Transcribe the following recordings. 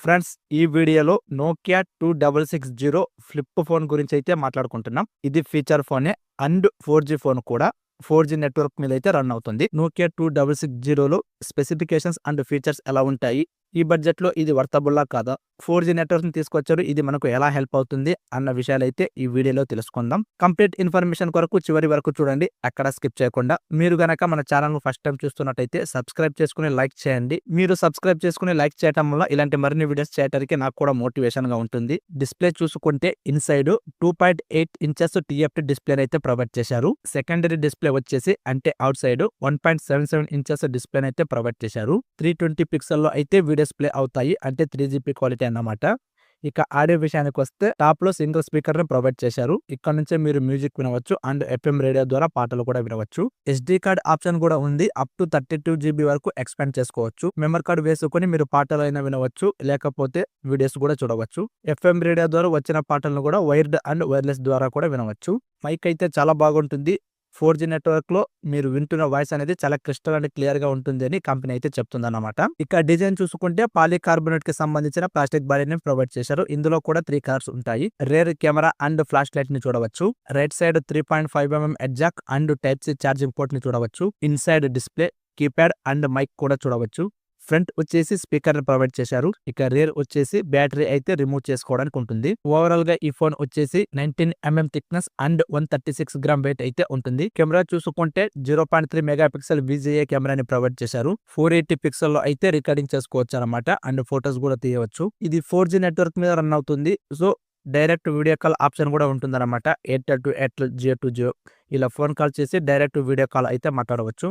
Friends, ఈ వీడియోలో Nokia 2660 flip phone గురించి అయితే మాట్లాడుకుంటున్నాం. ఇది ఫీచర్ ఫోనే అండ్ 4G ఫోన్ కూడా. 4G నెట్వర్క్ మీద అయితే రన్ అవుతుంది. నోకియా 2660లో స్పెసిఫికేషన్స్ అండ్ ఫీచర్స్ ఎలా ఉంటాయి, ఈ బడ్జెట్ లో ఇది వర్తబుల్లా కాదా, 4G నెట్వర్క్ ని తీసుకొచ్చారు, ఇది మనకు ఎలా హెల్ప్ అవుతుంది అన్న విషయాలు అయితే ఈ వీడియోలో తెలుసుకుందాం. కంప్లీట్ ఇన్ఫర్మేషన్ కొరకు చివరి వరకు చూడండి, అక్కడ స్కిప్ చేయకుండా. మీరు గనక మన ఛానల్ ను ఫస్ట్ టైం చూస్తున్నట్టయితే సబ్స్క్రైబ్ చేసుకుని లైక్ చేయండి. మీరు సబ్స్క్రైబ్ చేసుకుని లైక్ చేయడం వల్ల ఇలాంటి మరిన్ని వీడియోస్ చేయడానికి నాకు కూడా మోటివేషన్ గా ఉంటుంది. డిస్ప్లే చూసుకుంటే ఇన్సైడ్ 2.8 ఇంచెస్ TFT డిస్ప్లే అయితే ప్రొవైడ్ చేశారు. సెకండరీ డిస్ప్లే వచ్చేసి అంటే అవుట్ సైడ్ 1.77 ఇంచెస్ డిస్ప్లే అయితే ప్రొవైడ్ చేశారు. 320 పిక్సెల్ లో అయితే వీడియోస్ ప్లే అవుతాయి, అంటే 3GP క్వాలిటీ అన్నమాట. ఇక ఆడియో విషయానికి వస్తే టాప్ లో సింగిల్ స్పీకర్ ని ప్రొవైడ్ చేశారు. ఇక్కడ నుంచే మీరు మ్యూజిక్ వినవచ్చు అండ్ FM రేడియో ద్వారా పాటలు కూడా వినవచ్చు. SD కార్డ్ ఆప్షన్ కూడా ఉంది. అప్ టు 32GB వరకు ఎక్స్పాండ్ చేసుకోవచ్చు. మెమరీ కార్డ్ వేసుకొని మీరు పాటలు అయినా వినవచ్చు, లేకపోతే వీడియోస్ కూడా చూడవచ్చు. FM రేడియో ద్వారా వచ్చిన పాటలను కూడా వైర్డ్ అండ్ వైర్లెస్ ద్వారా కూడా వినవచ్చు. మైక్ అయితే చాలా బాగుంటుంది. 4G నెట్వర్క్ లో మీరు వింటున్న వాయిస్ అనేది చాలా క్రిస్టల్ అండ్ క్లియర్ గా ఉంటుంది అని కంపెనీ అయితే చెప్తుంది అన్నమాట. ఇక డిజైన్ చూసుకుంటే పాలికార్బోనేట్ కి సంబంధించిన ప్లాస్టిక్ బాడీని ప్రొవైడ్ చేశారు. ఇందులో కూడా 3 కలర్స్ ఉంటాయి. Rear camera and flash light ని చూడవచ్చు. Right side 3.5mm head jack and type C charging port ని చూడవచ్చు. Inside display, keypad and mic కూడా చూడవచ్చు. ఫ్రంట్ వచ్చేసి స్పీకర్ ని ప్రొవైడ్ చేశారు. ఇక రేర్ వచ్చేసి బ్యాటరీ అయితే రిమూవ్ చేసుకోవడానికి ఉంటుంది. ఓవరాల్ గా ఈ ఫోన్ వచ్చేసి 19mm thickness and 136 gram wait అయితే ఉంటుంది. కెమెరా చూసుకుంటే 0.3 మెగాపిక్సెల్ VGA కెమెరాని ప్రొవైడ్ చేశారు. 480 పిక్సెల్ లో అయితే రికార్డింగ్ చేసుకోవచ్చు అనమాట, అండ్ ఫోటోస్ కూడా తీయవచ్చు. ఇది 4G నెట్వర్క్ మీద రన్ అవుతుంది. So direct video call option కూడా ఉంటుంది అనమాట. ఎయిర్టెల్ టు ఎయిర్టెల్, జియో టు జియో ఇలా ఫోన్ కాల్ చేసి డైరెక్ట్ వీడియో కాల్ అయితే మాట్లాడవచ్చు.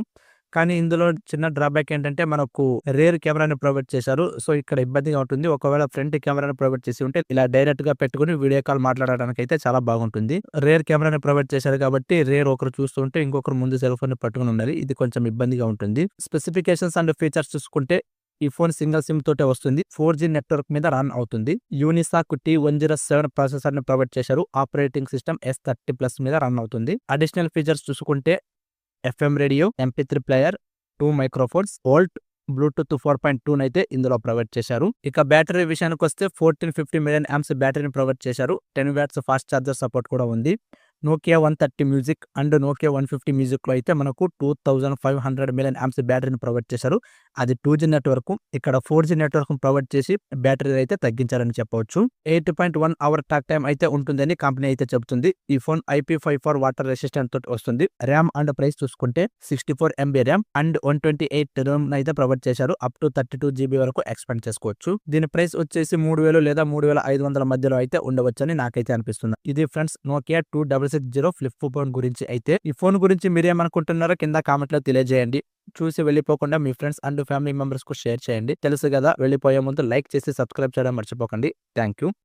కానీ ఇందులో చిన్న డ్రాబ్యాక్ ఏంటంటే మనకు రేర్ కెమెరాని ప్రొవైడ్ చేశారు. సో ఇక్కడ ఇబ్బందిగా ఉంటుంది. ఒకవేళ ఫ్రంట్ కెమెరాని ప్రొవైడ్ చేసి ఉంటే ఇలా డైరెక్ట్ గా పెట్టుకుని వీడియో కాల్ మాట్లాడడానికి అయితే చాలా బాగుంటుంది. రేర్ కెమెరాని ప్రొవైడ్ చేశారు కాబట్టి రేర్ ఒకరు చూస్తుంటే ఇంకొకరు ముందు సెల్ ఫోన్ ని పట్టుకుని ఉండాలి. ఇది కొంచెం ఇబ్బందిగా ఉంటుంది. స్పెసిఫికేషన్స్ అండ్ ఫీచర్స్ చూసుకుంటే ఈ ఫోన్ సింగిల్ సిమ్ తోటే వస్తుంది. 4G నెట్వర్క్ మీద రన్ అవుతుంది. యూనిసాక్ T107 ప్రాసెసర్ ని ప్రొవైడ్ చేశారు. ఆపరేటింగ్ సిస్టమ్ S30+ మీద రన్ అవుతుంది. అడిషనల్ ఫీచర్స్ చూసుకుంటే FM radio, MP3 player, 2 microphones, volt, Bluetooth 4.2 అయితే ఇందులో ప్రొవైడ్ చేశారు. ఇక బ్యాటరీ విషయానికి వస్తే 1450 mAh బ్యాటరీని ప్రొవైడ్ చేశారు. 10 వాట్స్ ఫాస్ట్ ఛార్జర్ సపోర్ట్ కూడా ఉంది. Nokia 130 music and Nokia 150 music లో అయితే మనకు 2500 mAh బ్యాటరీని ప్రొవైడ్ చేశారు. అది 2G నెట్వర్క్. ఇక్కడ 4G నెట్వర్క్ ప్రొవైడ్ చేసి బ్యాటరీ అయితే తగ్గించారని చెప్పవచ్చు. 8.1 అవర్ టాక్ టైం అయితే ఉంటుందని కంపెనీ అయితే చెబుతుంది. ఈ ఫోన్ IP54 వాటర్ రెసిస్టెంట్ తోటి వస్తుంది. ర్యామ్ అండ్ ప్రైస్ చూసుకుంటే 64MB ర్యామ్ అండ్ 128 ROM అయితే ప్రొవైడ్ చేశారు. అప్ టు 32GB వరకు ఎక్స్పాండ్ చేసుకోవచ్చు. దీని ప్రైస్ వచ్చేసి 3000 లేదా 3500 మధ్యలో అయితే ఉండవచ్చని నాకైతే అనిపిస్తుంది. ఇది ఫ్రెండ్స్ నోకియా 2660 ఫ్లిప్ ఫోన్ గురించి. అయితే ఈ ఫోన్ గురించి మీరేమనుకుంటున్నారో కింద కామెంట్ లో తెలియజేయండి. చూసి వెళ్ళిపోకుండా మీ ఫ్రెండ్స్ అండ్ ఫ్యామిలీ మెంబర్స్ కు షేర్ చేయండి. తెలుసు కదా, వెళ్ళిపోయే ముందు లైక్ చేసి సబ్స్క్రైబ్ చేయడం మర్చిపోకండి. Thank you.